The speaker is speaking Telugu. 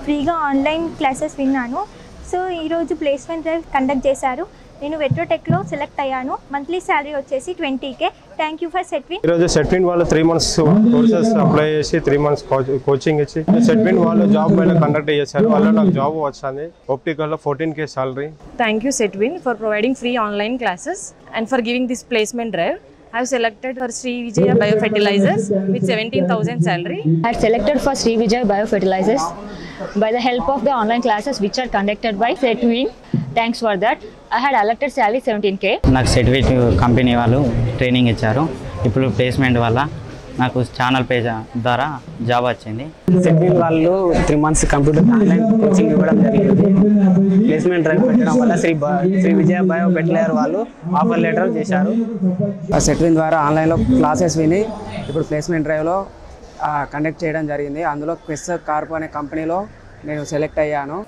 ఫ్రీగా ఆన్లైన్ క్లాసెస్ విన్నాను. సో ఈరోజు ప్లేస్మెంట్ డ్రైవ్ కండక్ట్ చేశారు. నేను వెట్రోటెక్లో సెలెక్ట్ అయ్యాను. మంత్లీ శాలరీ వచ్చేసి 20K. Thank you for Setwin. ఈరోజు సెట్విన్ వాళ్ళు 3 months కోర్సెస్ అప్లై చేసి 3 months కోచింగ్ ఇచ్చి సెట్విన్ వాళ్ళు జాబ్ మీద కండక్ట్ చేశారు. వాళ్ళు నాకు జాబ్ వచ్చింది. ఆప్టికల్లో 14K salary. Thank you Setwin for providing free online classes and for giving this placement drive. I have selected for Sri Vijaya Biofertilizers with 17,000 salary. I had selected for Sri Vijaya Biofertilizers by the help of the online classes which are conducted by Setwin. Thanks for that. I had allotted salary 17K. నాకు సెట్విన్ కంపెనీ వాళ్ళు ట్రైనింగ్ ఇచ్చారు. ఇప్పుడు ప్లేస్మెంట్ వల్ల నాకు ఛానల్ పేజ్ ద్వారా జాబ్ వచ్చింది. సెట్విన్ వాళ్ళు 3 months కంప్యూటర్ ఆన్లైన్ కోచింగ్ ఇవ్వడం జరిగింది. ప్లేస్మెంట్ డ్రైవ్ పెట్టడం వల్ల శ్రీ విజయ బయో ఫెర్టిలైజర్ వాళ్ళు ఆఫర్ లెటర్ చేశారు. సెట్విన్ ద్వారా ఆన్లైన్లో క్లాసెస్ విని ఇప్పుడు ప్లేస్మెంట్ డ్రైవ్లో కండక్ట్ చేయడం జరిగింది. అందులో క్వెస్ కార్ప్ అనే కంపెనీలో నేను సెలెక్ట్ అయ్యాను.